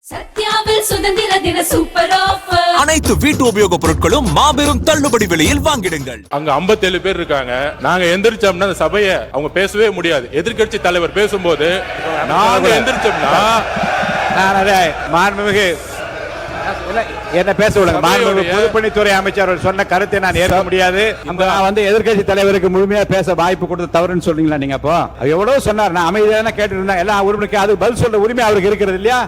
சத்யாவில் சுதந்திர தின super offer. அனைத்து வீட்டு உபயோக பொருட்களும் மாபெரும் தள்ளுபடி விலையில் வாங்கிடுங்கள். அங்க 57 பேர் இருக்காங்க. நாங்க எந்திரிச்சோம்னா அந்த சபையை அவங்க பேசவே முடியாது. எதிர்க்கட்சி தலைவர் பேசும்போது நாங்க எந்திரிச்சோம்னா மாண்புமிகு என்ன பேச விடுங்க. மாண்புமிகு பொதுப்பணித்துறை அமைச்சர் சொன்ன கருத்தை நான் ஏற்க முடியாது. நான் எதிர்க்கட்சி தலைவருக்கு முழுமையா பேச வாய்ப்பு கொடுத்து தவறுன்னு சொல்றீங்களா நீங்க? அப்போ எவ்வளவு சொன்னார், நான் அமைதியான கேட்டு இருந்தேன். எல்லாம் உரிமைக்கு அது பதில் சொல்ற உரிமை அவருக்கு இருக்கிறது இல்லையா?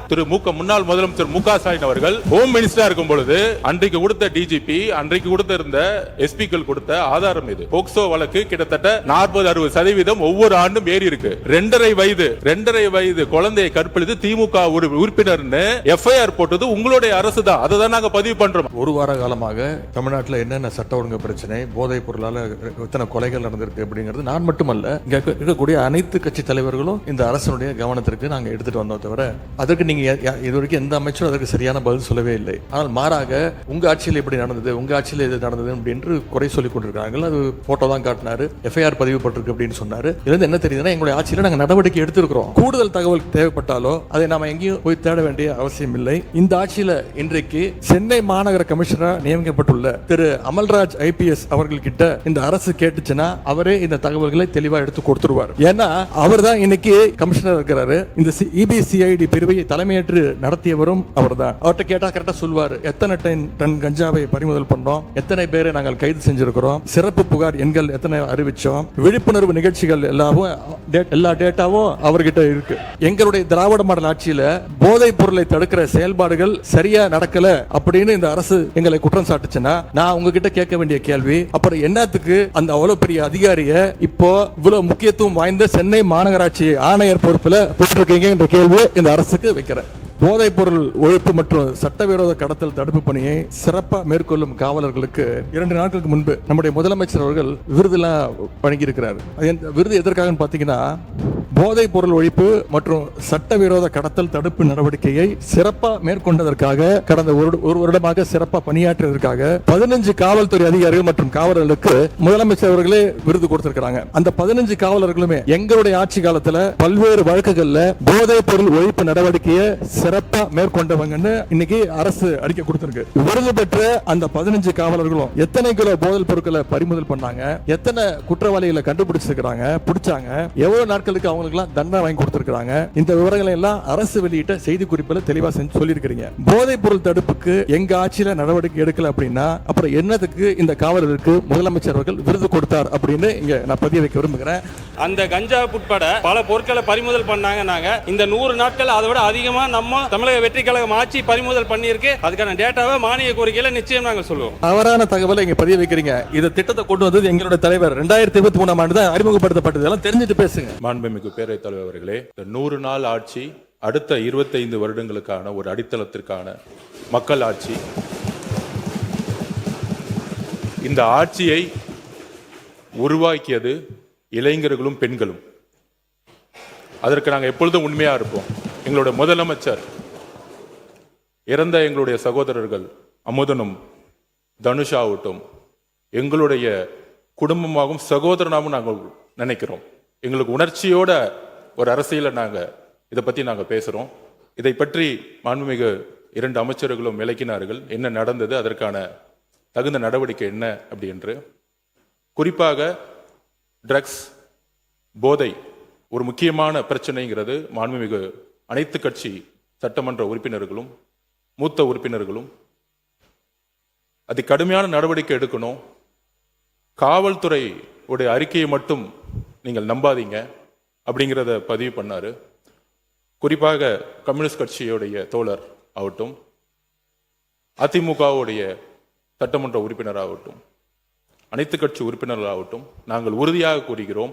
முன்னாள் முதலமைச்சர் மு க ஸ்டாலின் அவர்கள் ஹோம் மினிஸ்டரா இருக்கும் பொழுது அன்றைக்கு கொடுத்த டிஜிபி, அன்றைக்கு கொடுத்த இருந்த எஸ்பிக்கள் கொடுத்த ஆதாரம் இது. போக்சோ வழக்கு கிட்டத்தட்ட 40-60% ஒவ்வொரு ஆண்டும் ஏறி இருக்கு. 2.5 வயது குழந்தையை கற்பழித்து திமுக உறுப்பினர்னு எஃப்ஐஆர் போட்டது உங்களுடைய அரசு தான். அதை நாங்க பதிவு பண்றோம். ஒரு வார காலமாக தமிழ்நாட்டில் என்னென்ன சட்ட ஒழுங்கு பிரச்சனை, போதைப் பொருளால எத்தனை கொலைகள் நடந்திருக்கு அப்படிங்கிறது நான் மட்டுமல்ல, இங்க இருக்கக்கூடிய அனைத்து கட்சி தலைவர்களும் இந்த அரசனுடைய கவனத்திற்கு நாங்கள் எடுத்துட்டு வந்தோம். தவிர அதற்கு நீங்க இதுவரைக்கும் எந்த அமைச்சரும் அதற்கு சரியான பதில் சொல்லவே இல்லை. ஆனால் மாறாக உங்க ஆட்சியில் எப்படி நடந்தது, உங்க ஆட்சியில் எது நடந்தது அப்படின்னு குறை சொல்லிக் கொண்டிருக்காங்க. அது போட்டோ தான் காட்டினாரு, எஃப்ஐஆர் பதிவு பட்டிருக்கு அப்படின்னு சொன்னாரு. இதுல என்ன தெரியுதுன்னா, எங்களுடைய ஆட்சியில் நாங்கள் நடவடிக்கை எடுத்திருக்கிறோம். கூடுதல் தகவல் தேவைப்பட்டாலோ அதை நாம எங்கேயும் போய் தேட வேண்டிய அவசியம் இல்லை. இந்த ஆட்சியில இன்றைக்கு சென்னை மாநகர கமிஷனர் நியமிக்கப்பட்டுள்ள திரு அமல்ராஜ் ஐபிஎஸ் அவர்கள் கிட்ட இந்த அரசு கேட்டுச்சுன்னா அவரே இந்த தகவல்களை தெளிவா எடுத்து கொடுத்துருவார். ஏன்னா அவர் தான் இன்னைக்கு கமிஷனர் இருக்கிறாரு. இந்த இபிசிஐடி பிரிவை தலைமையேற்று நடத்தியவரும் அவர் தான். அவர்கிட்ட கேட்டா கரெக்டா சொல்வார். எத்தனை டன் கஞ்சாவை பறிமுதல் பண்ணோம், எத்தனை பேரை நாங்கள் கைது செஞ்சிருக்கிறோம், சிறப்பு புகார் எண்கள் எத்தனை அறிவிச்சோம், விழிப்புணர்வு நிகழ்ச்சிகள் எல்லா டேட்டாவும் அவர்கிட்ட இருக்கு. எங்களுடைய திராவிட மாடல் ஆட்சியில போதைப் பொருளை தடுக்கிற செயல்பாடுகள் சரியா நடக்கல அப்படின்னு இந்த அரசு எங்களை குற்றம் சாட்டுச்சுன்னா நான் உங்ககிட்ட கேட்க வேண்டிய கேள்வி, அப்புறம் என்னத்துக்கு அந்த அவ்வளவு பெரிய அதிகாரிய இப்போ இவ்வளவு முக்கியத்துவம் வாய்ந்த சென்னை மாநகராட்சி ஆணையர் பொறுப்புல போட்டிருக்கீங்க என்ற கேள்வி இந்த அரசுக்கு வைக்கிறேன். போதைப் பொருள் ஒழிப்பு மற்றும் சட்டவிரோத கடத்தல் தடுப்பு பணியை சிறப்பா மேற்கொள்ளும் காவலர்களுக்கு 2 நாட்களுக்கு முன்பு நம்முடைய முதலமைச்சர் அவர்கள் விருதுலாம் வழங்கியிருக்கிறார். விருது எதற்காக பாத்தீங்கன்னா, போதைப் பொருள் ஒழிப்பு மற்றும் சட்டவிரோத கடத்தல் தடுப்பு நடவடிக்கையை சிறப்பா மேற்கொண்டதற்காக, கடந்த ஒரு வருடமாக சிறப்பா பணியாற்றியதற்காக 15 காவல்துறை அதிகாரிகள் மற்றும் காவலர்களுக்கு முதலமைச்சர் அவர்களே விருது கொடுத்திருக்கிறாங்க. அந்த 15 காவலர்களுமே எங்களுடைய ஆட்சி காலத்துல பல்வேறு வழக்குகள்ல போதைப் பொருள் ஒழிப்பு நடவடிக்கையை சிறப்பா மேற்கொண்டவங்கன்னு இன்னைக்கு அரசு அறிக்கை கொடுத்திருக்கு. விருது பெற்ற அந்த 15 காவலர்களும் எத்தனை கிலோ போதைப் பொருட்களை பறிமுதல் பண்ணாங்க, எத்தனை குற்றவாளிகளை கண்டுபிடிச்சிருக்காங்க, பிடிச்சாங்க, எவ்வளவு நாட்களுக்கு அவங்களுக்கு தண்டனை வாங்கி கொடுத்திருக்காங்க, இந்த விவரங்களை எல்லாம் அரசு வெளியிட்ட செய்தி குறிப்பில் தெளிவா சொல்லியிருக்கிறீங்க. போதைப் பொருள் தடுப்புக்கு எங்க ஆட்சியில நடவடிக்கை எடுக்கல அப்படின்னா அப்புறம் என்னதுக்கு இந்த காவலருக்கு முதலமைச்சர் அவர்கள் விருது கொடுத்தார் அப்படின்னு இங்க நான் பதிய வைக்க விரும்புகிறேன். அந்த கஞ்சா உட்பட பல பொருட்களை பறிமுதல் பண்ணாங்க. நாங்க இந்த 100 நாட்கள் அதை விட அதிகமா நம்ம தமிழக வெற்றி கழகம் ஆட்சி பறிமுதல் பண்ணியிருக்கு. அதுக்கான டேட்டாவை மானிய கோரிக்கையில நிச்சயம் நாங்க சொல்லுவோம். தவறான தகவலை இங்க பதிய வைக்கிறீங்க. இந்த திட்டத்தை கொண்டு வந்தது எங்களுடைய தலைவர் 2023ஆம் ஆண்டு தான் அறிமுகப்படுத்தப்பட்டது. எல்லாம் தெரிஞ்சுட்டு பேசுங்க. மாண்புமிகு பேரவைத் தலைவர் அவர்களே, 100 நாள் ஆட்சி அடுத்த 25 வருடங்களுக்கான ஒரு அடித்தளத்திற்கான மக்கள் ஆட்சி. இந்த ஆட்சியை உருவாக்கியது இளைஞர்களும் பெண்களும். அதற்கு நாங்கள் எப்பொழுதும் உண்மையா இருப்போம். எங்களுடைய முதலமைச்சர் இறந்த எங்களுடைய சகோதரர்கள் அமுதனும் தனுஷாவட்டும் எங்களுடைய குடும்பமாகவும் சகோதரனாகவும் நாங்கள் நினைக்கிறோம். எங்களுக்கு உணர்ச்சியோட ஒரு அரசியல நாங்க இதை பத்தி நாங்க பேசுறோம். இதை பற்றி மாண்புமிகு 2 அமைச்சர்களும் விளக்கினார்கள். என்ன நடந்தது, அதற்கான தகுந்த நடவடிக்கை என்ன அப்படி என்று. குறிப்பாக ட்ரக்ஸ், போதை ஒரு முக்கியமான பிரச்சனைங்கிறது மாண்புமிகு அனைத்து கட்சி சட்டமன்ற உறுப்பினர்களும் மூத்த உறுப்பினர்களும் அது கடுமையான நடவடிக்கை எடுக்கணும். காவல்துறை உடைய அறிக்கையை மட்டும் நீங்கள் நம்பாதீங்க அப்படிங்கிறத பதிவு பண்ணாரு. குறிப்பாக கம்யூனிஸ்ட் கட்சியுடைய தோழர் ஆகட்டும், அதிமுகவுடைய சட்டமன்ற உறுப்பினராகட்டும், அனைத்து கட்சி உறுப்பினர்களாகட்டும், நாங்கள் உறுதியாக கூறுகிறோம்,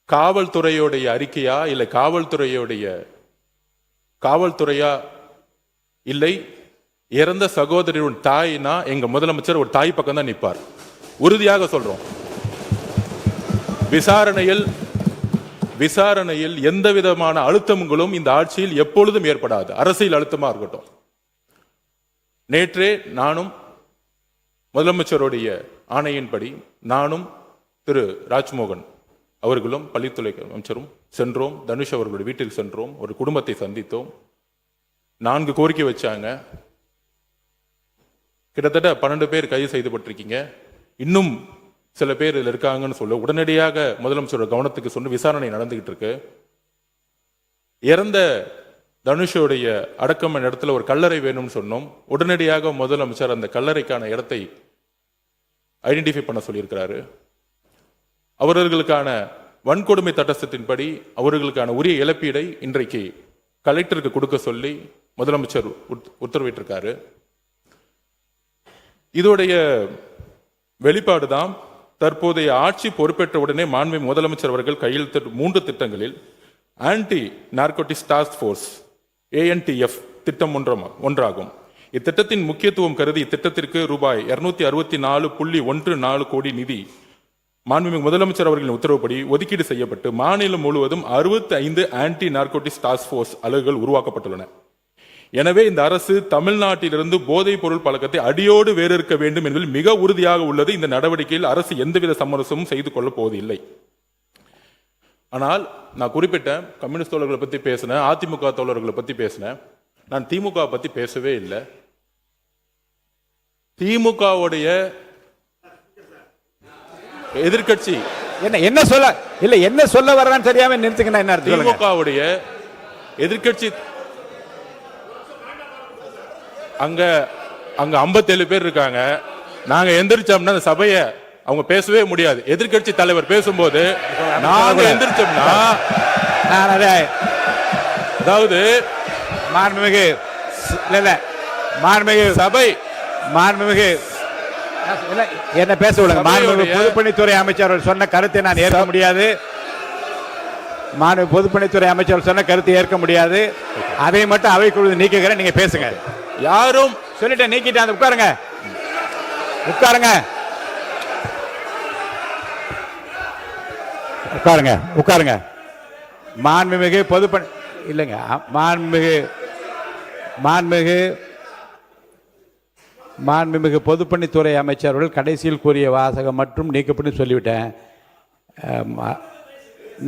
காவல்துறையுடைய அறிக்கையா இல்லை காவல்துறையா இல்லை இறந்த சகோதரியின் தாய்னா எங்க முதலமைச்சர் ஒரு தாய் பக்கம் தான் நிற்பார். உறுதியாக சொல்றோம். விசாரணையில் எந்த விதமான அழுத்தங்களும் இந்த ஆட்சியில் எப்பொழுதும் ஏற்படாது. அரசியல் அழுத்தமா இருக்கட்டும். நேற்றே நானும் முதலமைச்சருடைய ஆணையின்படி நானும் திரு ராஜ்மோகன் அவர்களும் பள்ளித்துறை அமைச்சரும் சென்றோம். தனுஷ் அவர்களுடைய வீட்டில் சென்றோம். ஒரு குடும்பத்தை சந்தித்தோம். 4 கோரிக்கை வச்சாங்க. கிட்டத்தட்ட 12 பேர் கைது செய்யப்பட்டிருக்கீங்க. இன்னும் சில பேர் இதில் இருக்காங்கன்னு சொல்ல உடனடியாக முதலமைச்சரோட கவனத்துக்கு சொன்ன விசாரணை நடந்துகிட்டு இருக்கு. இறந்த தனுஷோடைய அடக்கம் இடத்துல ஒரு கல்லறை வேணும்னு சொன்னோம். உடனடியாக முதலமைச்சர் அந்த கல்லறைக்கான இடத்தை ஐடென்டிஃபை பண்ண சொல்லியிருக்கிறாரு. அவர்களுக்கான வன்கொடுமை தட்டத்தின்படி அவர்களுக்கான உரிய இழப்பீடை இன்றைக்கு கலெக்டருக்கு கொடுக்க சொல்லி முதலமைச்சர் உத்தரவிட்டிருக்காரு. இதோடைய வெளிப்பாடுதான் தற்போதைய ஆட்சி பொறுப்பேற்ற உடனே மாண்புமிகு முதலமைச்சர் அவர்கள் கையெழுத்திட்ட 3 திட்டங்களில் anti narcotics task force ANTF திட்டம் ஒன்றாகும். இத்திட்டத்தின் முக்கியத்துவம் கருதி இத்திட்டத்திற்கு ரூபாய் 264.14 கோடி நிதி மாண்புமிகு முதலமைச்சர் அவர்களின் உத்தரவுப்படி ஒதுக்கீடு செய்யப்பட்டு மாநிலம் முழுவதும் 65 ஆன்டி நார்கோட்டிக்ஸ் டாஸ்க் ஃபோர்ஸ் அலகுகள் உருவாக்கப்பட்டுள்ளன. எனவே இந்த அரசு தமிழ்நாட்டிலிருந்து போதைப் பொருள் பழக்கத்தை அடியோடு வேறறுக்க வேண்டும் என்பதில் மிக உறுதியாக உள்ளது. இந்த நடவடிக்கையில் அரசு எந்தவித சமரசமும் செய்து கொள்ளப் போவதில்லை. ஆனால் நான் குறிப்பிட்ட கம்யூனிஸ்ட் தோழர்களை பத்தி பேசினேன், அதிமுக தோழர்களை பத்தி பேசினேன். நான் திமுக பத்தி பேசவே இல்லை. திமுகவுடைய எதிர்கட்சி என்ன சொல்ல இல்ல என்ன சொல்ல வர்றான்னு தெரியாம நிறுத்துக்கணும். என்ன அர்த்தம்? திமுகவுடைய எதிர்கட்சி அங்க 57 பேர் இருக்காங்க. நாங்க எந்திரிச்சோம்னா அந்த சபையை அவங்க பேசவே முடியாது. எதிர்கட்சி தலைவர் பேசும்போது நாங்க எந்திரிச்சோம்னா அதாவது மாண்புமிகு மாண்புமிகு சபை மாண்புமிகு என்ன பேச விடுங்க. மாண்புமிகு பொதுப்பணித்துறை அமைச்சர் சொன்ன கருத்தை நான் ஏற்க முடியாது. மாண்புமிகு பொதுப்பணித்துறை அமைச்சர் சொன்ன கருத்தை ஏற்க முடியாது. அதை மட்டும் அவைக்குழு நீக்குகிறேன். நீங்க பேசுங்க. யாரும் சொல்லிட்டேன், நீக்கிட்டேன். உட்காருங்க உட்காருங்க உட்காருங்க உட்காருங்க. மாண்புமிகு பொதுப்பணி இல்லைங்க. மாண்புமிகு பொதுப்பணித்துறை அமைச்சர்கள் கடைசியில் கூறிய வாசகம் மற்றும் நீக்கப்பட்டு சொல்லிவிட்டேன்.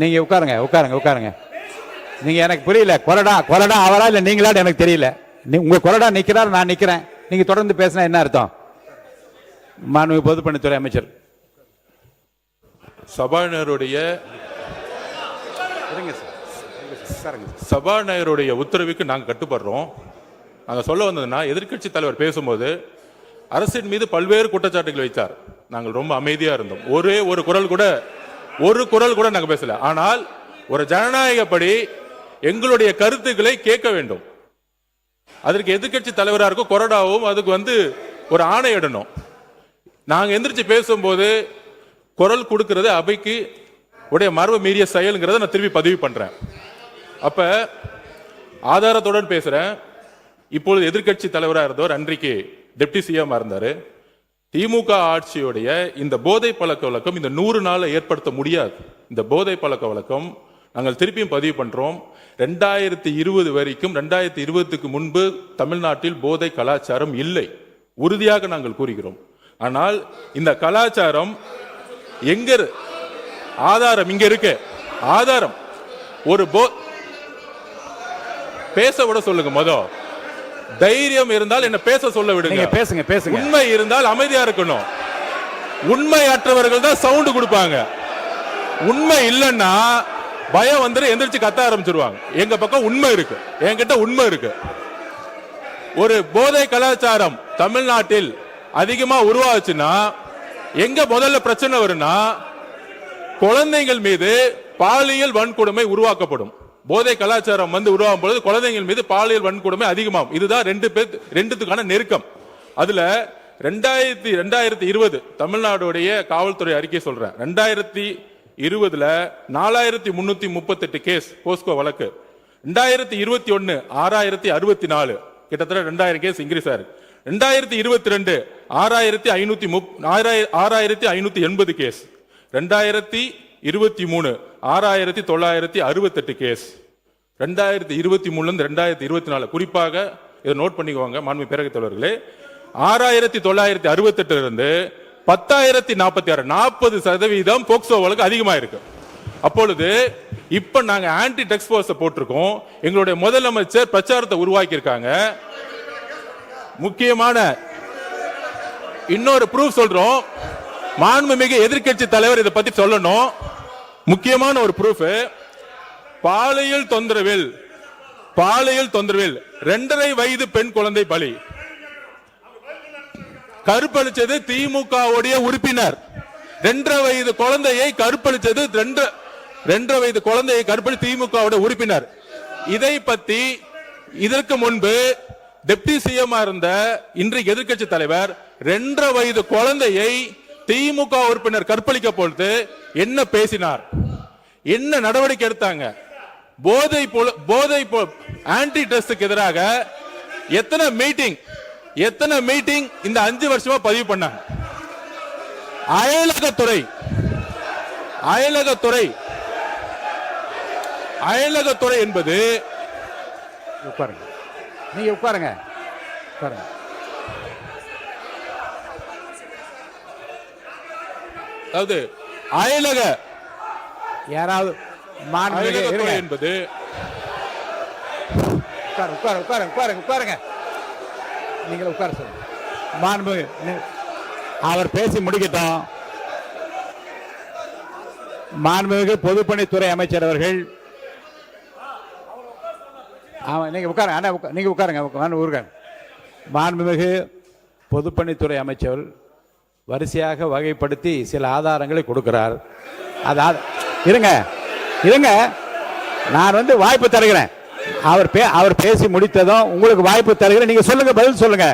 நீங்க உட்காருங்க உட்காருங்க உட்காருங்க. நீங்க எனக்கு புரியல. கொறடா அவரா இல்ல நீங்களான்னு எனக்கு தெரியல. உங்க கொறடா நிக்கிறார், நான் நிக்கிறேன். நீங்க தொடர்ந்து பேசினா என்ன அர்த்தம்? மாண்புமிகு பொதுப்பணித்துறை அமைச்சர் சபாநாயகருடைய உத்தரவுக்கு நாங்கள் கட்டுப்படுறோம். நாங்கள் சொல்ல வந்ததுன்னா எதிர்கட்சி தலைவர் பேசும்போது அரசின் மீது பல்வேறு குற்றச்சாட்டுகள் வைத்தார். நாங்கள் ரொம்ப அமைதியா இருந்தோம். ஒரு குரல் கூட நாங்கள் பேசல. ஆனால் ஒரு ஜனநாயகப்படி எங்களுடைய கருத்துக்களை கேட்க வேண்டும். அதற்கு எதிர்கட்சி தலைவராக இருக்கும் கொறடாவும் அதுக்கு ஒரு ஆணையிடணும். நாங்க எந்திரிச்சு பேசும்போது குரல் கொடுக்கிறது அவைக்கு உடைய மரபு மீறிய செயல்ங்கிறத நான் திருப்பி பதிவு பண்றேன். அப்ப ஆதாரத்துடன் பேசுறேன். இப்பொழுது எதிர்கட்சி தலைவராக இருந்தவர் அன்றைக்கு டெப்டி சிஎம் இருந்தாரு. திமுக ஆட்சியுடைய இந்த போதை பழக்க வழக்கம் இந்த 100 நாள் ஏற்படுத்த முடியாது. இந்த போதை பழக்க வழக்கம் நாங்கள் திருப்பியும் பதிவு பண்றோம். 2020 வரைக்கும் 2020க்கு முன்பு தமிழ்நாட்டில் போதை கலாச்சாரம் இல்லை, உறுதியாக நாங்கள் கூறுகிறோம். ஆனால் இந்த கலாச்சாரம் எங்க ஆதாரம் இங்க இருக்கு. ஆதாரம் ஒரு பேச விட சொல்லுங்க. தைரியம் இருந்தால் என்ன பேச சொல்ல விடுங்க. பேசுங்க பேசுங்க. உண்மை இருந்தால் அமைதியா இருக்கணும். உண்மையற்றவர்கள் தான் சவுண்ட் கொடுப்பாங்க. உண்மை இல்லைன்னா பயம் எந்திரிச்சு கத்த ஆரம்பிச்சிருவாங்க. எங்க பக்கம் உண்மை இருக்கு, என்கிட்ட உண்மை இருக்கு. ஒரு போதை கலாச்சாரம் தமிழ்நாட்டில் அதிகமா உருவாச்சுன்னா எங்க முதல்ல பிரச்சனை வரும்னா குழந்தைகள் மீது பாலியல் வன்கொடுமை உருவாக்கப்படும். போதை கலாச்சாரம் உருவாகும் பொழுது குழந்தைகள் மீது பாலியல் வன்கொடுமை அதிகமாகும். இதுதான் ரெண்டுத்துக்கான நெருக்கம். அதுல 2020 தமிழ்நாடுடைய காவல்துறை அறிக்கை சொல்றேன். 2020 4338 கேஸ் போஸ்கோ வழக்கு. 2021 6064, கிட்டத்தட்ட 2000 கேஸ் இன்க்ரீஸ் ஆயிருக்கு. 2022 6580 கேஸ். 2023 6968 கேஸ். 2023 2024 குறிப்பாக இதை நோட் பண்ணிக்குவாங்க மாண்புமிகு பேரவைத் தலைவர்களே. 6968 இருந்து 10,046 40% போக்சோ வழக்கு அதிகமா இருக்கு. அப்பொழுது இப்ப நாங்க ஆன்டி டெக்ஸ் போர்ஸ் போட்டிருக்கோம். எங்களுடைய முதலமைச்சர் பிரச்சாரத்தை உருவாக்கி இருக்காங்க. முக்கியமான இன்னொரு ப்ரூஃப் சொல்றோம். மாண்புமிகு எதிர்க்கட்சி தலைவர் இதை பத்தி சொல்லணும். முக்கியமான ஒரு ப்ரூஃப், பாலியல் தொந்தரவில் 2.5 வயது பெண் குழந்தை பலி. கற்பழிச்சது திமுகவுடைய உறுப்பினர். 2.5 வயது குழந்தையை கற்பழிச்சது 2.5 வயது குழந்தையை கற்பழிச்ச திமுகவுடைய உறுப்பினர். இதை பத்தி இதற்கு முன்பு டெப்டி சிஎம் இருந்த இன்றைக்கு எதிர்க்கட்சி தலைவர் 2.5 வயது குழந்தையை திமுக உறுப்பினர் கற்பழிக்க பொழுது என்ன பேசினார், என்ன நடவடிக்கை எடுத்தாங்க? போதை ஆன்டி டெஸ்டுக்கு எதிராக எத்தனை மீட்டிங் இந்த 5 வருஷமா பதிவு பண்ணாங்க. அயலகத்துறை என்பது உட்காருங்க, நீங்க உட்காருங்க. அதாவது யாராவது அயலகத்துறை என்பது உட்காருங்க. நீங்க உட்கார சொல்லுங்க. மாண்புமிகு அவர் பேசி முடிக்கட்டும். மாண்புமிகு பொதுப்பணித்துறை அமைச்சர் அவர்கள் நீங்க உட்காருங்க. நீங்க உட்காருங்க. மாண்புமிகு பொதுப்பணித்துறை அமைச்சர் வரிசையாக வகைப்படுத்தி சில ஆதாரங்களை கொடுக்கிறார். இருங்க, நான் வாய்ப்பு தருகிறேன். அவர் பேசி முடித்ததும் உங்களுக்கு வாய்ப்பு தருகிறேன். நீங்க சொல்லுங்க, பதில் சொல்லுங்க.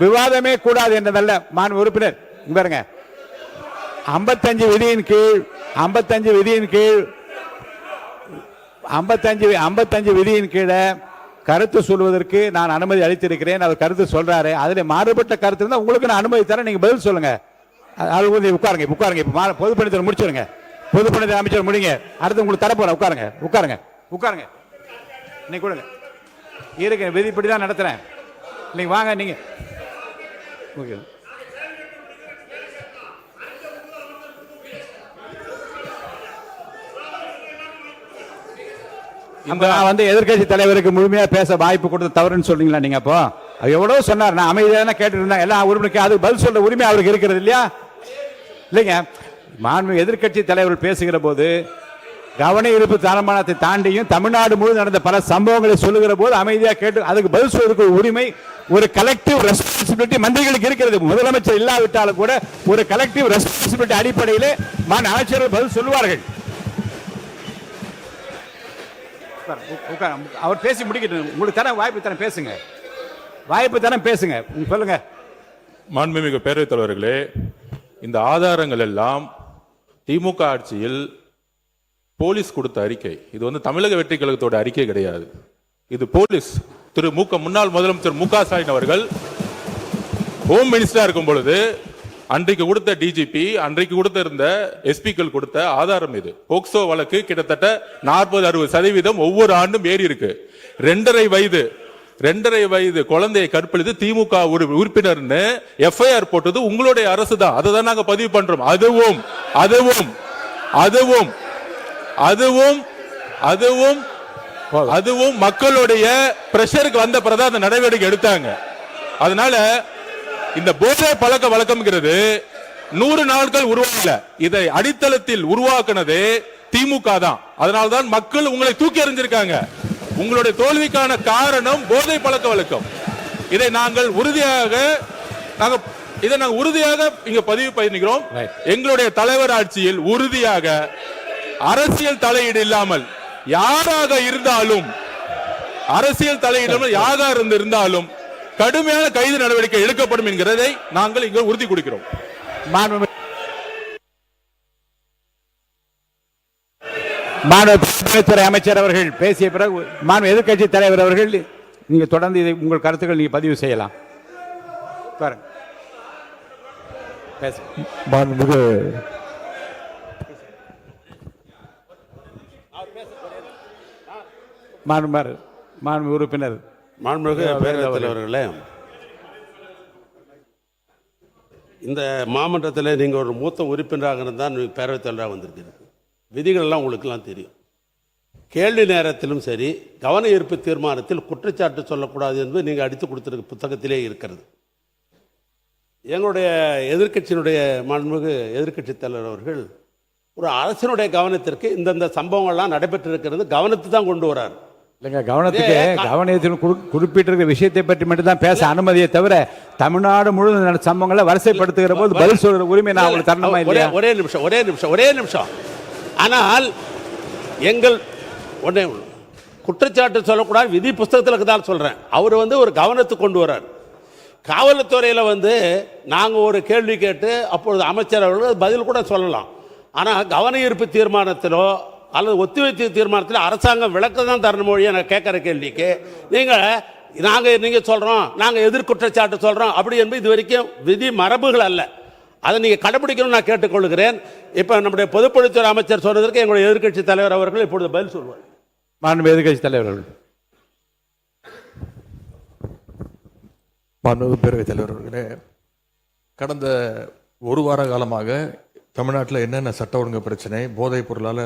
விவாதமே கூடாது என்றதல்ல. மாண்பு உறுப்பினர் பாருங்க, 55 விதியின் கீழே கருத்து சொல்வதற்கு நான் அனுமதி அளித்திருக்கிறேன். அவர் கருத்து சொல்றாரு. அதுல மாறுபட்ட கருத்து இருந்தா உங்களுக்கு நான் அனுமதி தரேன். நீங்க பதில் சொல்லுங்க. உட்காருங்க. பொதுப்பணித்துறை முடிச்சிருங்க. பொதுப்பணித்துறை அமைச்சர் முடிங்க. அடுத்து உங்களுக்கு தரப்போற. உட்காருங்க. நீங்க கொடுங்க. இருக்க விதிப்படி தான் நடத்துறேன். நீங்க வாங்க. நீங்க நான் எதிர்க்கட்சி தலைவருக்கு முழுமையா பேச வாய்ப்பு கொடுத்த தவறுன்னு சொல்றீங்களா நீங்க? அப்போ எவ்வளவு சொன்னார். நான் அமைதியான கேட்டு இருந்தேன். எல்லாம் உறுப்பினருக்கு அதுக்கு பதில் சொல்ற உரிமை அவருக்கு இருக்கிறது இல்லையா? இல்லைங்க. மாண்பு எதிர்க்கட்சி தலைவர் பேசுகிற போது கவன ஈர்ப்பு தீர்மானத்தை தாண்டியும் தமிழ்நாடு முழுவதும் நடந்த பல சம்பவங்களை சொல்லுகிற போது அமைதியா கேட்டு அதுக்கு பதில் சொல்வதற்கு உரிமை, ஒரு கலெக்டிவ் ரெஸ்பான்சிபிலிட்டி மந்திரிகளுக்கு இருக்கிறது. முதலமைச்சர் இல்லாவிட்டாலும் கூட ஒரு கலெக்டிவ் ரெஸ்பான்சிபிலிட்டி அடிப்படையில் அமைச்சர்கள் பதில் சொல்லுவார்கள். அவர் பேசி முடிக்கட்டும். உங்களுக்கு தர வாய்ப்பு தரேன், பேசுங்க. சொல்லுங்க. மாண்புமிகு பேரவைத் தலைவர்களே, இந்த ஆதாரங்கள் எல்லாம் திமுக ஆட்சியில் போலீஸ் கொடுத்த அறிக்கை. இது தமிழக வெற்றி கழகத்தோட அறிக்கை கிடையாது. இது போலீஸ் முன்னாள் முதலமைச்சர் மு க ஸ்டாலின் அவர்கள் ஹோம் மினிஸ்டரா இருக்கும் பொழுது அன்றைக்கு கொடுத்த டிஜிபி, அன்றைக்கு கொடுத்திருந்த எஸ்பிக்கள் கொடுத்த ஆதாரம் இது. போக்சோ வழக்கு கிட்டத்தட்ட 40-60% ஒவ்வொரு ஆண்டும் ஏறி இருக்கு. 2.5 வயது குழந்தையை கற்பழித்து திமுக உறுப்பினர்னு எஃப்ஐஆர் போட்டது உங்களுடைய அரசு தான். அதை தான் நாங்க பதிவு பண்றோம். அதுவும் மக்களுடைய பிரஷருக்கு வந்த பிறகு அந்த நடவடிக்கை எடுத்தாங்க. அதனால இந்த போதை பழக்க வழக்கம்ங்கிறது 100 நாட்கள் உருவாக்கல. இதை அடித்தளத்தில் உருவாக்குனதே திமுக தான். அதனால்தான் மக்கள் உங்களை தூக்கி எறிஞ்சிருக்காங்க. உங்களுடைய தோல்விக்கான காரணம் போதை பழக்க வழக்கம். இதை நாங்கள் உறுதியாக இங்க பதிவு பண்ணிக்கிறோம். எங்களுடைய தலைவர் ஆட்சியில் உறுதியாக அரசியல் தலையீடு இல்லாமல் யாராக இருந்தாலும் கடுமையான கைது நடவடிக்கை எடுக்கப்படும் என்கிறதை நாங்கள் இங்கு உறுதி கொடுக்கிறோம். மாநிலத்துறை அமைச்சர் அவர்கள் பேசிய பிறகு மாநில எதிர்க்கட்சி தலைவர் அவர்கள் நீங்க தொடர்ந்து இதை உங்கள் கருத்துக்கள் நீங்க பதிவு செய்யலாம். மாண்பு உறுப்பினர், மாண்புமிகு பேரவைத் தலைவர்களே, இந்த மாமன்றத்தில் நீங்கள் ஒரு மூத்த உறுப்பினராக இருந்தால் பேரவைத் தலைவராக வந்திருக்கிறது. விதிகள்லாம் உங்களுக்கெல்லாம் தெரியும். கேள்வி நேரத்திலும் சரி, கவன ஈர்ப்பு தீர்மானத்தில் குற்றச்சாட்டு சொல்லக்கூடாது என்பது நீங்கள் அடித்து கொடுத்திருக்க புத்தகத்திலே இருக்கிறது. எங்களுடைய எதிர்க்கட்சியினுடைய மாண்புமிகு எதிர்க்கட்சித் தலைவர் அவர்கள் ஒரு அரசினுடைய கவனத்திற்கு இந்தந்த சம்பவங்கள்லாம் நடைபெற்றிருக்கிறது கவனத்தை தான் கொண்டு வரார். இல்லைங்க, கவனத்தில் குறிப்பிட்டிருக்கிற விஷயத்தை பற்றி மட்டும் தான் பேச அனுமதியை தவிர தமிழ்நாடு முழுவதும் சம்பவங்களை வரிசைப்படுத்துகிற போது பதில் சொல்ற உரிமை நான் உங்களுக்கு தரணுமா இல்லையா? ஒரே நிமிஷம். ஆனால் எங்கள் ஒன்னே குற்றச்சாட்டு சொல்லக்கூடாது, விதி புஸ்தகத்தில் தான் சொல்றேன். அவர் ஒரு கவனத்துக்கு கொண்டு வர்றார். காவல்துறையில் நாங்கள் ஒரு கேள்வி கேட்டு அப்பொழுது அமைச்சர் அவர்கள் பதில் கூட சொல்லலாம். ஆனால் கவன ஈர்ப்பு தீர்மானத்திலோ அல்லது ஒத்திவைப்பு தீர்மானத்தில் அரசாங்கம் விளக்கம் தான் தரணும் மொழியை நான் கேட்குற கேள்விக்கு நீங்கள் சொல்கிறோம், நாங்கள் எதிர்குற்றச்சாட்டு சொல்கிறோம் அப்படி என்பது இது வரைக்கும் விதி மரபுகள் அல்ல. அதை நீங்கள் கடைபிடிக்கணும்னு நான் கேட்டுக்கொள்கிறேன். இப்போ நம்முடைய பொதுப்பணித்துறை அமைச்சர் சொன்னதற்கு எங்களுடைய எதிர்க்கட்சி தலைவர் அவர்கள் இப்பொழுது பதில் சொல்வார். மாண்புமிகு எதிர்க்கட்சி தலைவர்கள். மாண்புமிகு பேரவைத் தலைவர் அவர்களே, கடந்த ஒரு வார காலமாக தமிழ்நாட்டில் என்னென்ன சட்ட ஒழுங்கு பிரச்சனை, போதைப் பொருளால்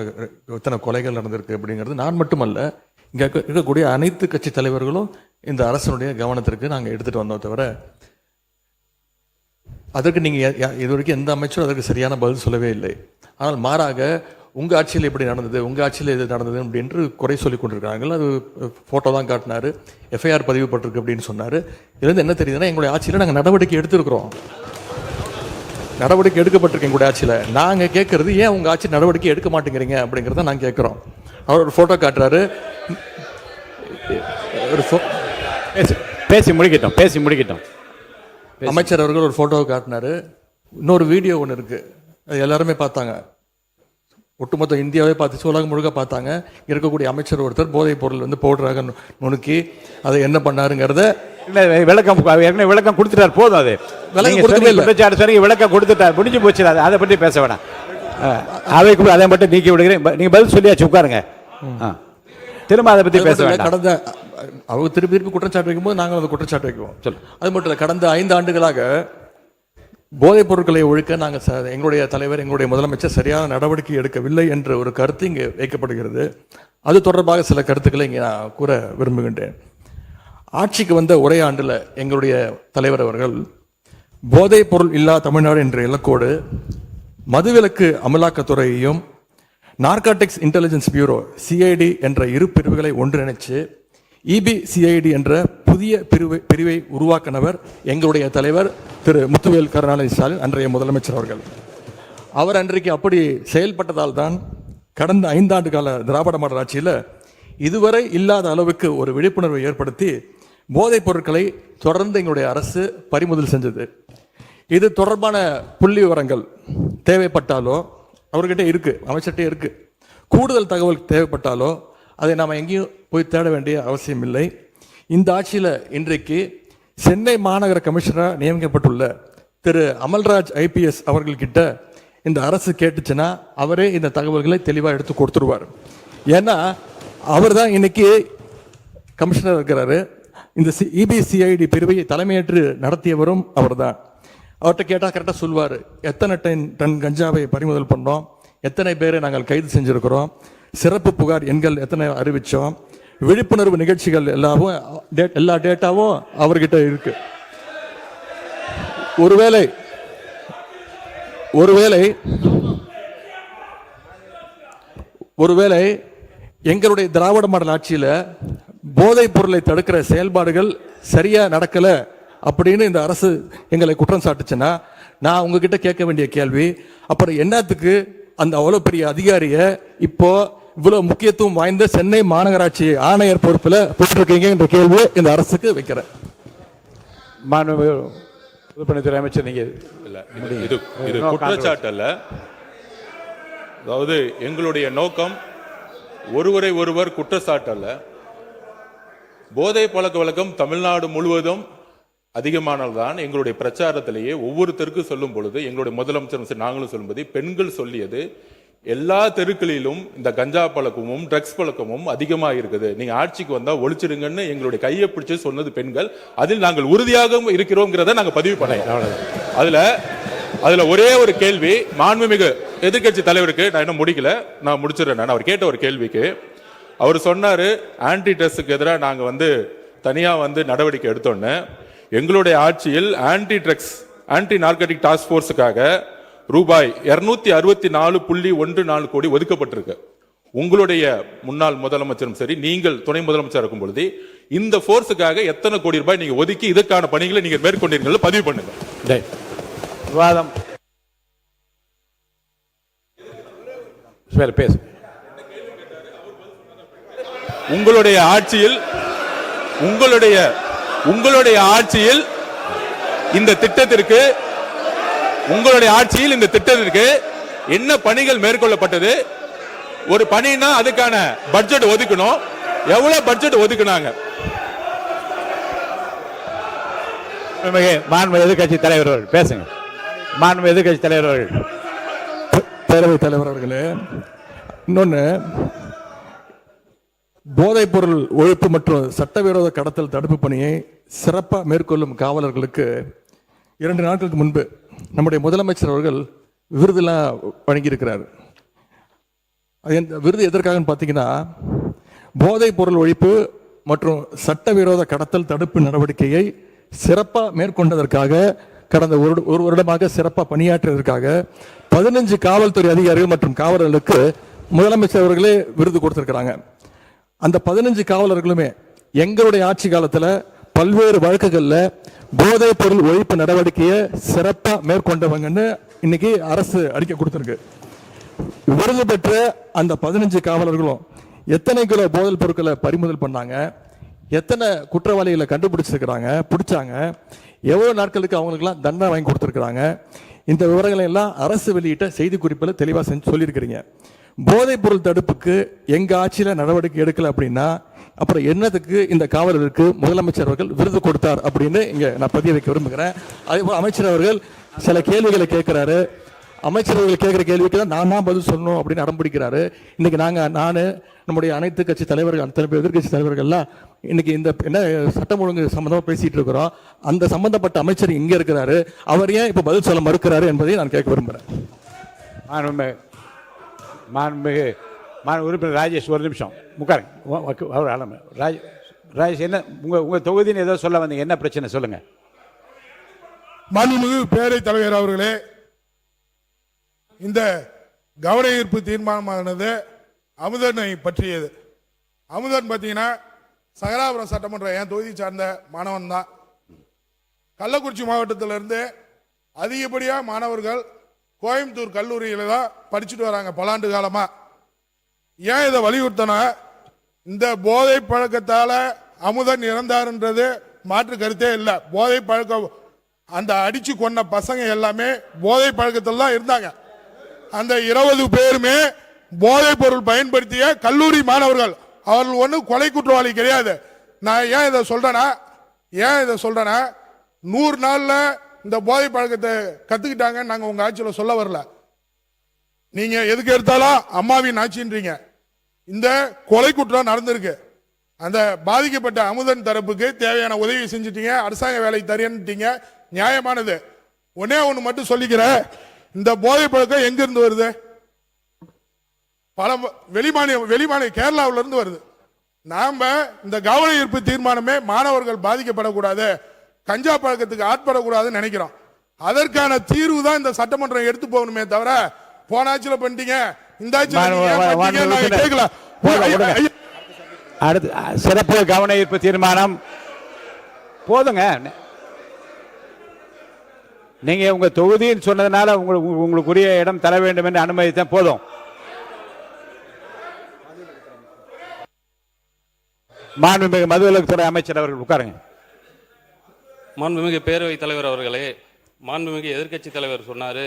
எத்தனை கொலைகள் நடந்திருக்கு அப்படிங்கிறது நான் மட்டுமல்ல, இங்கே இருக்கக்கூடிய அனைத்து கட்சி தலைவர்களும் இந்த அரசனுடைய கவனத்திற்கு நாங்கள் எடுத்துகிட்டு வந்தோம். தவிர அதற்கு நீங்கள் இது வரைக்கும் எந்த அமைச்சரும் அதற்கு சரியான பதில் சொல்லவே இல்லை. ஆனால் மாறாக உங்கள் ஆட்சியில் எப்படி நடந்தது, உங்கள் ஆட்சியில் எது நடந்தது அப்படின்று குறை சொல்லி கொண்டிருக்கிறார்கள். அது ஃபோட்டோ தான் காட்டினார், எஃப்ஐஆர் பதிவு பட்டிருக்கு அப்படின்னு சொன்னார். இதுலேருந்து என்ன தெரியுதுன்னா, எங்களுடைய ஆட்சியில் நாங்கள் நடவடிக்கை எடுத்திருக்கிறோம், நடவடிக்கை எடுக்கப்பட்டிருக்கு எங்களுடைய ஆட்சியில். நாங்கள் கேட்கறது ஏன் உங்கள் ஆட்சி நடவடிக்கை எடுக்க மாட்டேங்கிறீங்க அப்படிங்கிறத நாங்கள் கேட்குறோம். அவர் ஒரு ஃபோட்டோ காட்டுறாரு, பேசி முடிக்கட்டும். அமைச்சர் அவர்கள் ஒரு ஃபோட்டோவை காட்டினாரு. இன்னொரு வீடியோ ஒன்று இருக்கு, அது எல்லாருமே பார்த்தாங்க, ஒட்டுமொத்த இந்தியாவே பார்த்துச்சு, உலகம் முழுக்க பார்த்தாங்க. இருக்கக்கூடிய அமைச்சர் ஒருத்தர் போதைப் பொருள் பவுடராக நுணுக்கி அதை என்ன பண்ணாருங்கிறத விளக்கம் கொடுத்துட்டார். போதும், அது விளக்கம் கொடுத்துட்டார், முடிஞ்சு போச்சு. அதை பற்றி பேச வேணாம். அவைக்குள்ள அதை மட்டும் நீக்கி விடுகிறேன். நீங்க பதில் சொல்லியாச்சு, உட்காருங்க. திரும்ப அதை பற்றி பேச வேண்டாம். கடந்த அவங்க திருப்பி குற்றச்சாட்டு வைக்கும்போது நாங்கள் அதை குற்றச்சாட்டு வைக்குவோம். அது மட்டும் இல்லை, கடந்த 5 ஆண்டுகளாக போதைப் பொருட்களை ஒழிக்க நாங்கள் எங்களுடைய தலைவர், எங்களுடைய முதலமைச்சர் சரியான நடவடிக்கை எடுக்கவில்லை என்ற ஒரு கருத்து இங்கே வைக்கப்படுகிறது. அது தொடர்பாக சில கருத்துக்களை இங்கே நான் கூற விரும்புகின்றேன். ஆட்சிக்கு வந்த ஒரே ஆண்டில் எங்களுடைய தலைவர் அவர்கள் போதைப் பொருள் இல்லா தமிழ்நாடு என்ற இலக்கோடு மதுவிலக்கு அமலாக்கத்துறையையும் நார்காட்டிக்ஸ் இன்டெலிஜென்ஸ் பியூரோ சிஐடி என்ற இரு பிரிவுகளை ஒன்றிணைச்சு இபிசிஐடி என்ற புதிய பிரிவை உருவாக்கினவர் எங்களுடைய தலைவர் திரு முத்துவேல் கருணாநிதி ஸ்டாலின், அன்றைய முதலமைச்சர் அவர்கள். அவர் அன்றைக்கு அப்படி செயல்பட்டதால் தான் கடந்த 5 ஆண்டு கால திராவிட மாடல் ஆட்சியில் இதுவரை இல்லாத அளவுக்கு ஒரு விழிப்புணர்வை ஏற்படுத்தி போதைப் பொருட்களை தொடர்ந்து எங்களுடைய அரசு பறிமுதல் செஞ்சது. இது தொடர்பான புள்ளி விவரங்கள் தேவைப்பட்டாலோ அவர்கிட்ட இருக்கு, அமைச்சர்கிட்ட இருக்கு. கூடுதல் தகவல் தேவைப்பட்டாலோ அதை நாம் எங்கேயும் போய் தேட வேண்டிய அவசியம் இல்லை. இந்த ஆட்சியில் இன்றைக்கு சென்னை மாநகர கமிஷனராக நியமிக்கப்பட்டுள்ள திரு அமல்ராஜ் ஐபிஎஸ் அவர்கள்கிட்ட இந்த அரசு கேட்டுச்சுன்னா அவரே இந்த தகவல்களை தெளிவாக எடுத்து கொடுத்துருவார். ஏன்னா அவர் தான் இன்னைக்கு கமிஷனர் இருக்கிறாரு. இந்த இபிசிஐடி பிரிவை தலைமையேற்று நடத்தியவரும் அவர் தான். அவர்கிட்ட கேட்டால் கரெக்டாக சொல்வார், எத்தனை டன் கஞ்சாவை பறிமுதல் பண்ணோம், எத்தனை பேரை நாங்கள் கைது செஞ்சுருக்கிறோம், சிறப்பு புகார் எண்கள் எத்தனை அறிவித்தோம், விழிப்புணர்வு நிகழ்ச்சிகள் எல்லா டேட்டாவும் அவர்கிட்ட இருக்கு. ஒருவேளை எங்களுடைய திராவிட மாடல் ஆட்சியில் போதைப் பொருளை தடுக்கிற செயல்பாடுகள் சரியா நடக்கல அப்படின்னு இந்த அரசு எங்களை குற்றம் சாட்டுச்சுன்னா நான் உங்ககிட்ட கேட்க வேண்டிய கேள்வி, அப்புறம் என்னத்துக்கு அந்த அவ்வளவு பெரிய அதிகாரிய இப்போ இவ்வளவு முக்கியத்துவம் வாய்ந்த சென்னை மாநகராட்சி ஆணையர் பொறுப்புல போட்டிருக்கீங்க என்ற கேள்வியை இந்த அரசுக்கு வைக்கிறேன். பொதுப்பணித்துறை அமைச்சர், நீங்க இது குற்றச்சாட்டு அல்ல. அதாவது எங்களுடைய நோக்கம் ஒருவரை ஒருவர் குற்றச்சாட்டு அல்ல. போதை பழக்க வழக்கம் தமிழ்நாடு முழுவதும் அதிகமானதுதான். எங்களுடைய பிரச்சாரத்திலேயே ஒவ்வொருத்தருக்கும் சொல்லும் பொழுது எங்களுடைய முதலமைச்சர் நாங்களும் சொல்லும்போது பெண்கள் சொல்லியது எல்லா தெருக்களிலும் இந்த கஞ்சா பழக்கமும் ட்ரக்ஸ் பழக்கமும் அதிகமாக இருக்குது, நீங்க ஆட்சிக்கு வந்தா ஒழிச்சிடுங்கன்னு எங்களுடைய கையை பிடிச்சு சொன்னது பெண்கள். அதில் நாங்கள் உறுதியாக இருக்கிறோம் நாங்க பதிவு பண்ண. அதுல ஒரே ஒரு கேள்வி, மாண்புமிகு எதிர்க்கட்சி தலைவருக்கு நான் இன்னும் முடிக்கல, நான் முடிச்சிடறேன். நான் அவர் கேட்ட ஒரு கேள்விக்கு அவர் சொன்னாரு, ஆன்டி ட்ரக்ஸுக்கு எதிராக நாங்க வந்து தனியா வந்து நடவடிக்கை எடுத்தோன்னு, எங்களுடைய ஆட்சியில் ஆன்டி ட்ரக்ஸ் ஆன்டி நார்கட்டிக் டாஸ்க் போர்ஸுக்காக ரூபாய் 264.14 கோடி ஒதுக்கப்பட்டிருக்கு. உங்களுடைய முன்னாள் முதலமைச்சரும் சரி, நீங்கள் துணை முதலமைச்சர் இருக்கும் பொழுது இந்த போர்ஸுக்காக எத்தனை கோடி ரூபாய் நீங்க ஒதுக்கி இதற்கான பணிகளை நீங்க மேற்கொண்டீர்கள் பதிவு பண்ணுங்க. விவாதம் பேசு. உங்களுடைய ஆட்சியில் இந்த திட்டத்திற்கு என்ன பணிகள் மேற்கொள்ளப்பட்டது? ஒரு பணினா அதுக்கான பட்ஜெட் ஒதுக்கணும். எவ்வளவு பட்ஜெட் ஒதுக்குனாங்க? மாண்பு எதிர்க்கட்சி தலைவர்கள் பேசுங்க. மாண்பு எதிர்க்கட்சி தலைவர்கள். பேரவைத் தலைவர் அவர்களே, இன்னொன்னு, போதைப் பொருள் ஒழிப்பு மற்றும் சட்டவிரோத கடத்தல் தடுப்பு பணியை சிறப்பாக மேற்கொள்ளும் காவலர்களுக்கு 2 நாட்களுக்கு முன்பு நம்முடைய முதலமைச்சர் அவர்கள் விருதெல்லாம் வழங்கியிருக்கிறார். அது விருது எதற்காகன்னு பார்த்தீங்கன்னா, போதைப் பொருள் ஒழிப்பு மற்றும் சட்டவிரோத கடத்தல் தடுப்பு நடவடிக்கையை சிறப்பாக மேற்கொண்டதற்காக, கடந்த ஒரு வருடமாக சிறப்பாக பணியாற்றியதற்காக 15 காவல்துறை அதிகாரிகள் மற்றும் காவலர்களுக்கு முதலமைச்சர் அவர்களே விருது கொடுத்திருக்கிறாங்க. அந்த 15 காவலர்களுமே எங்களுடைய ஆட்சி காலத்தில் பல்வேறு வழக்குகளில் போதைப் பொருள் ஒழிப்பு நடவடிக்கையை சிறப்பாக மேற்கொண்டவங்கன்னு இன்னைக்கு அரசு அறிக்கை கொடுத்திருக்கு. விருது பெற்ற அந்த 15 காவலர்களும் எத்தனை கிலோ போதைப் பொருட்களை பறிமுதல் பண்ணாங்க, எத்தனை குற்றவாளிகளை கண்டுபிடிச்சிருக்கிறாங்க, பிடிச்சாங்க, எவ்வளவு நாட்களுக்கு அவங்களுக்குலாம் தண்டனை வாங்கி கொடுத்துருக்குறாங்க, இந்த விவரங்களை எல்லாம் அரசு வெளியிட்ட செய்தி குறிப்பில் தெளிவாக சொல்லியிருக்கிறீங்க. போதைப் பொருள் தடுப்புக்கு எங்க ஆட்சியில் நடவடிக்கை எடுக்கல அப்படின்னா அப்புறம் என்னதுக்கு இந்த காவலர்களுக்கு முதலமைச்சர் அவர்கள் விருது கொடுத்தார் அப்படின்னு இங்க நான் பதிய வைக்க விரும்புகிறேன். அதேபோல் அமைச்சர் அவர்கள் சில கேள்விகளை கேட்கிறாரு. அமைச்சர் அவர்கள் கேட்கிற கேள்விக்கு தான் நான் பதில் சொல்லணும் அப்படின்னு அடம்பிடிக்கிறாரு. இன்னைக்கு நான் நம்முடைய அனைத்து கட்சி தலைவர்கள், அத்தனை எதிர்கட்சி தலைவர்கள்லாம் இன்னைக்கு இந்த என்ன சட்டம் ஒழுங்கு சம்பந்தமா பேசிட்டு இருக்கிறோம். அந்த சம்பந்தப்பட்ட அமைச்சர் இங்க இருக்கிறாரு, அவர் ஏன் இப்ப பதில் சொல்ல மறுக்கிறாரு என்பதை நான் கேட்க விரும்புகிறேன். உறுப்பினர் ராஜேஷ் ஒரு நிமிஷம் உட்காருங்க. ராஜேஷ் என்ன உங்க தொகுதின்னு ஏதோ சொல்ல வந்தீங்க, என்ன பிரச்சனை சொல்லுங்க. மாண்புமிகு பேரவைத் தலைவர் அவர்களே, இந்த கவன ஈர்ப்பு தீர்மானமானது அமுதனை பற்றியது. அமுதன் பார்த்தீங்கன்னா சகலாபுரம் சட்டமன்ற என் தொகுதி சார்ந்த மாணவன் தான். கள்ளக்குறிச்சி மாவட்டத்திலிருந்து அதிகப்படியாக மாணவர்கள் கோயம்புத்தூர் கல்லூரியில தான் படிச்சுட்டு வராங்க பல ஆண்டு காலமா. ஏன் இதை வலியுறுத்தினா, இந்த போதை பழக்கத்தால அமுதன் இறந்தாருன்றது மாற்று கருத்தே இல்லை. போதை பழக்கம், அந்த அடிச்சு கொண்ட பசங்க எல்லாமே போதை பழக்கத்தில் தான் இருந்தாங்க. அந்த 20 பேருமே போதைப் பொருள் பயன்படுத்திய கல்லூரி மாணவர்கள். அவர்கள் ஒன்றும் கொலை குற்றவாளி கிடையாது. நான் ஏன் இதை சொல்றேன்னா 100 நாள்ல இந்த போதை பழக்கத்தை கத்துக்கிட்டாங்க. நாங்க உங்க ஆட்சியில் சொல்ல வரல. நீங்க எதுக்கு எடுத்தாலும் அம்மாவின் ஆட்சின்றீங்க. இந்த கொலை குற்றம் நடந்திருக்கு. அந்த பாதிக்கப்பட்ட அமுதன் தரப்புக்கு தேவையான உதவி செஞ்சுட்டீங்க, அரசாங்க வேலை தரேன்னுட்டீங்க, நியாயமானது. ஒன்னே ஒன்று மட்டும் சொல்லிக்கிற, இந்த போதை பழக்கம் எங்க இருந்து வருது? பல வெளிமாநில கேரளாவில இருந்து வருது. நாம இந்த கவன ஈர்ப்பு தீர்மானமே மாணவர்கள் பாதிக்கப்படக்கூடாது, கஞ்சா பழக்கத்துக்கு ஆட்படக்கூடாதுன்னு நினைக்கிறோம். அதற்கான தீர்வு தான் இந்த சட்டமன்றம் எடுத்து போகணுமே தவிர, போன ஆட்சியில பண்ணிட்டீங்க, இந்த ஆட்சியில் கேட்கல. அடுத்து சிறப்பு கவன ஈர்ப்பு தீர்மானம் போதுங்க. நீங்க உங்க தொகுதின்னு சொன்னதுனால உங்களுக்குரிய இடம் தர வேண்டும் என்று அனுமதித்தான் போதும். மாண்புமிகு மதுவிலக்குத்துறை அமைச்சர் அவர்கள் உட்காருங்க. மாண்புமிகு பேரவைத் தலைவர் அவர்களே, மாண்புமிகு எதிர்க்கட்சி தலைவர் சொன்னாரு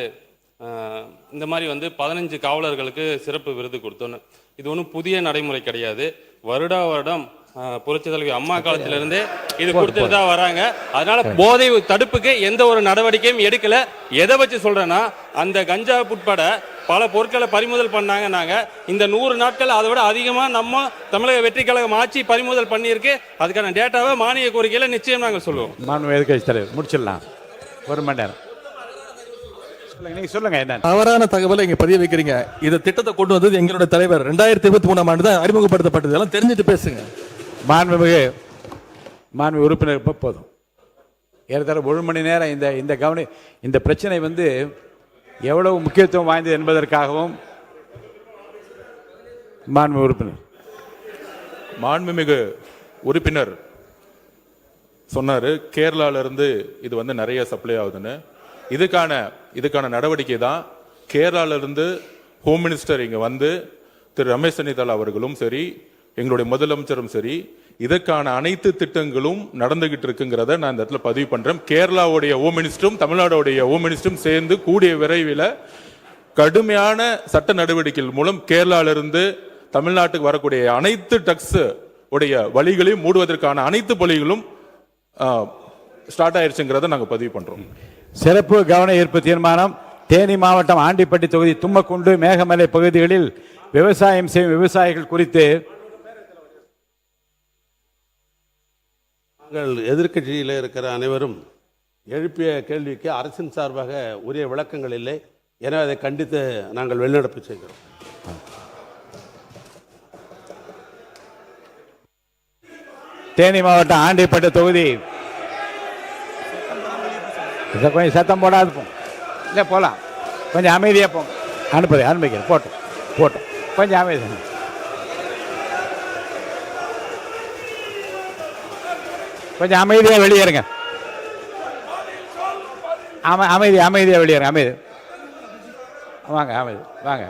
இந்த மாதிரி 15 காவலர்களுக்கு சிறப்பு விருது கொடுத்தோன்னு. இது ஒன்றும் புதிய நடைமுறை கிடையாது. வருடம் புரட்சி தலைவி அம்மா காலத்திலிருந்தே இது கொடுத்துட்டு தான் வராங்க. அதனால போதை தடுப்புக்கு எந்த ஒரு நடவடிக்கையும் எடுக்கல. எதை வச்சு சொல்றேன்னா, அந்த கஞ்சா உட்பட பல பொருட்களை பறிமுதல் பண்ணாங்க. நாங்க இந்த 100 நாட்கள் அதை விட அதிகமா நம்ம தமிழக வெற்றி கழகம் ஆட்சி பறிமுதல் பண்ணியிருக்கு. அதுக்கான டேட்டாவை மானிய கோரிக்கையில நிச்சயம் நாங்கள் சொல்லுவோம். மாண்புமிகு எதிர்க்கட்சி தலைவர் முடிச்சிடலாம். 1 மணி நேரம் நீங்க சொல்லுங்க என்ன தவறான தகவலை இங்க பதிய வைக்கிறீங்க. இந்த திட்டத்தை கொண்டு வந்தது எங்களுடைய தலைவர் 2023 ஆண்டு தான் அறிமுகப்படுத்தப்பட்டது. இதெல்லாம் தெரிஞ்சுட்டு பேசுங்க. மாண்புமிகு உறுப்பினர் போதும். ஏறத்தாழ 1 மணி நேரம் இந்த பிரச்சனை வந்து எவ்வளவு முக்கியத்துவம் வாய்ந்தது என்பதற்காகவும் மாண்புமிகு உறுப்பினர் சொன்னாரு கேரளால இருந்து இது வந்து நிறைய சப்ளை ஆகுதுன்னு. இதுக்கான நடவடிக்கை தான் கேரளால இருந்து ஹோம் மினிஸ்டர் இங்க வந்து திரு ரமேஷ் சென்னிதால் அவர்களும் சரி, எங்களுடைய முதலமைச்சரும் சரி, இதற்கான அனைத்து திட்டங்களும் நடந்துகிட்டு இருக்குங்கிறத நான் இந்த இடத்துல பதிவு பண்றேன். கேரளாவுடைய ஹோம் மினிஸ்டரும் தமிழ்நாடுடைய ஹோம் மினிஸ்டரும் சேர்ந்து கூடிய விரைவில் கடுமையான சட்ட நடவடிக்கைகள் மூலம் கேரளால இருந்து தமிழ்நாட்டுக்கு வரக்கூடிய அனைத்து டக்ஸ் உடைய வழிகளையும் மூடுவதற்கான அனைத்து பணிகளும் ஸ்டார்ட் ஆயிருச்சுங்கிறத நாங்க பதிவு பண்றோம். சிறப்பு கவன ஈர்ப்பு தீர்மானம். தேனி மாவட்டம் ஆண்டிப்பட்டி தொகுதி தும்மக்குண்டு மேகமலை பகுதிகளில் விவசாயம் செய்யும் விவசாயிகள் குறித்து நாங்கள் எதிர்க்கட்சியில் இருக்கிற அனைவரும் எழுப்பிய கேள்விக்கு அரசின் சார்பாக உரிய விளக்கங்கள் இல்லை. எனவே அதை கண்டித்து நாங்கள் வெளிநடப்பு செய்கிறோம். தேனி மாவட்டம் ஆண்டிப்பட்டி தொகுதி கொஞ்சம் சத்தம் போடாது போங்க. இல்லை போகலாம், கொஞ்சம் அமைதியாக போங்க. அனுப்பிக்கிறேன் போட்டோம் கொஞ்சம் அமைதியாக. கொஞ்சம் அமைதியாக வெளியேறுங்க. அமைதியாக வெளியேறுங்க. வாங்க அமைதி வாங்க.